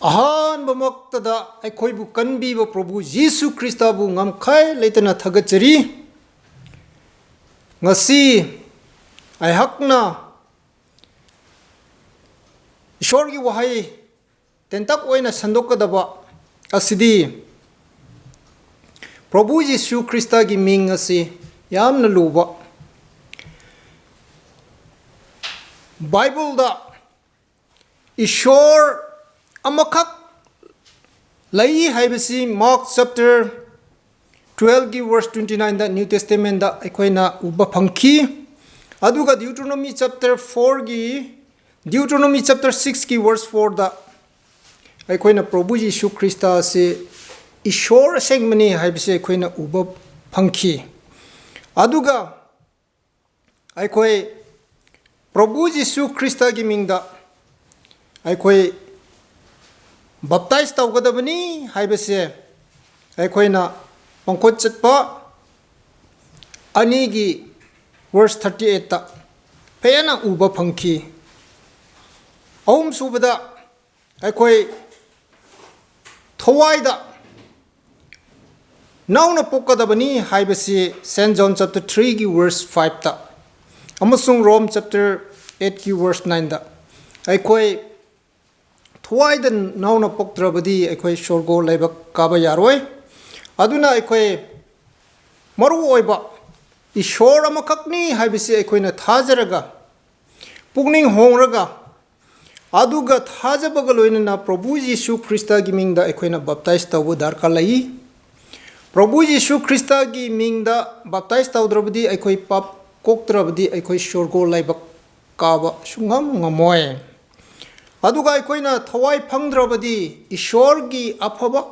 ꯑꯍꯥꯟꯕꯃꯛꯇꯗ ꯑꯩꯈꯣꯏꯕꯨ ꯀꯟꯕꯤꯕ ꯄ꯭ꯔꯚꯨ ꯖꯤꯁꯨ ꯈ꯭ꯔꯤꯁꯇꯕꯨ ꯉꯝꯈꯩ ꯂꯩꯇꯅ ꯊꯥꯒꯠꯆꯔꯤ ꯉꯁꯤ ꯑꯩꯍꯥꯛꯅ ꯏꯁꯣꯔꯒꯤ ꯋꯥꯍꯩ ꯇꯦꯟꯇꯛ ꯑꯣꯏꯅ ꯁꯟꯗꯣꯛꯀꯗꯕ ꯑꯁꯤꯗꯤ ꯄ꯭ꯔꯚꯨ ꯖꯤꯁꯨ ꯈ꯭ꯔꯤꯁꯇꯒꯤ ꯃꯤꯡ ꯑꯁꯤ ꯌꯥꯝꯅ ꯂꯨꯕ ꯕꯥꯏꯕꯜꯗ ishor amakak lai haibasi Mark chapter 12 gi verse 29 da New Testament da aikoina uba phangki aduga Deuteronomy chapter 6 gi verse 4 da aikoina Prabhu Jesu Christa se ishor sengmani haibasi aikoina uba phangki aduga aikoi Prabhu Jesu Christa gi mingda aikoi baptize tawgadabani haibase aikoina pangkhot chatpa ani gi verse 38 ta pena uba phangki ahum subada aikoi thowaida nauna pokadabani haibase St. John chapter 3 gi verse 5 ta amasung Rome chapter 8 gi verse 9 da aikoi thowaida nauna poktrabadi aikoi shorgo laiba kaba yaroi aduna aikoi maru oiba ishor amakakni haibisi aikoina thajaraga pugning hongraga aduga thajabaga loinana Prabhu Jesu Christa gi mingda aikoina baptize tawbu darka lai Prabhu Jesu Christa gi mingda baptize tawdrabadi aikoi pap koktrabadi aikoi shorgo laiba kaba sungam ngamoy aduga aikoina thawai phangdrabadi ishor gi afaba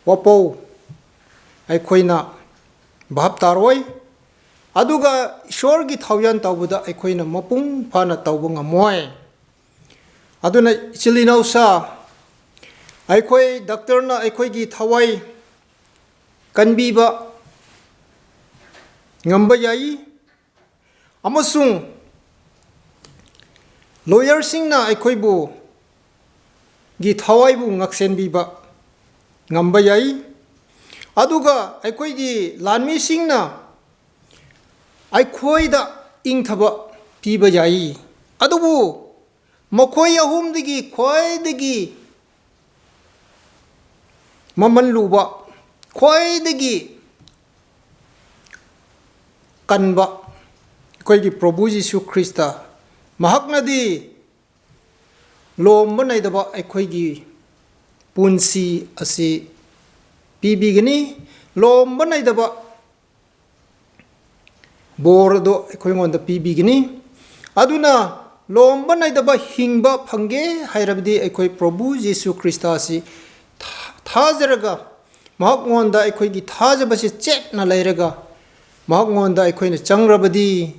wapo aikoina bhab taroi aduga ishor gi thawyan tawbuda aikoina mapung phana tawbu ngamoy aduna chilinausa aikoi doctor na aikoi gi thawai kanbiba ngamba yai amasung lawyer singna aikoibu gi thawai bu ngaksenbiba ngamba yai aduga aikoi gi lanmi singna aikoida ingthaba piba yai adubu makhoi ahumdigi khoidagi maman luba khoidagi kanba aikoigi Prabhu Jesu Christa mahaknadi lomba naidaba aikoigi punsi asi pibigani lomba naidaba bordo aikoingonda pibigani aduna lomba naidaba hingba phange hairabdi aikoi Prabhu Jesu Christa asi thajaraga mahakngonda aikoigi thajabasi chekna lairaga mahakngonda aikoina changrabadi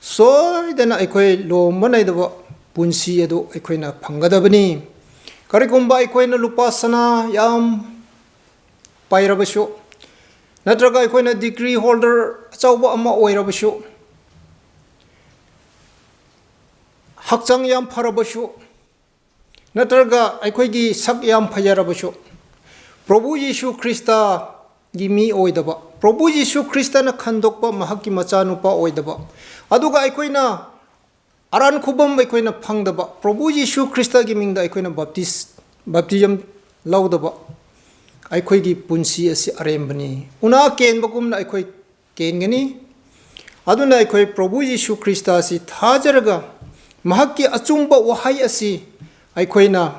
soidana aikoi lomba naidaba punsi adu aikoina phangadabani karigumba aikoina lupasana yam pairabashu natraga aikoina degree holder achauba ama oirabashu hakchang yam pharabashu natraga aikoigi sak yam phayarabashu Prabhu Jesu Christa gi mi oidaba Prabhu Jesu Christa na khandokpa mahakki machanupa oidaba aduga aikoina aran khubam aikoina phangdaba Prabhu Jesu Christa gi mingda aikoina baptism laudaba aikoigi punsi asi arembani una kenbagumna aikoi kengani aduna aikoi Prabhu Jesu Christa asi thajaraga mahakki achumba wahai asi aikoina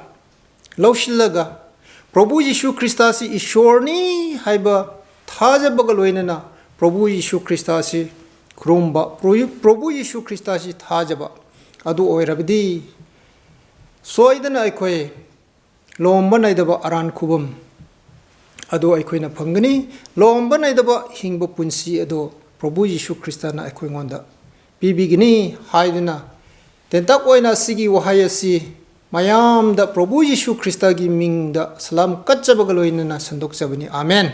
lawshillaga Prabhu Jesu Christa si ishorni haiba thajabaga loinana Prabhu Jesu Christa si krumba Prabhu Jesu Christa si thajaba adu oirabdi soidana aikoi lomba naidaba aran khubam adu aikoina phangani lomba naidaba hingba punsi adu Prabhu Jesu Christa na aikoi ngonda pibigini haiduna tentak oina sigi wahai asi mayam da Prabhu Jesu Christa gi ming da salam katchabaga loinana sandok chabani amen.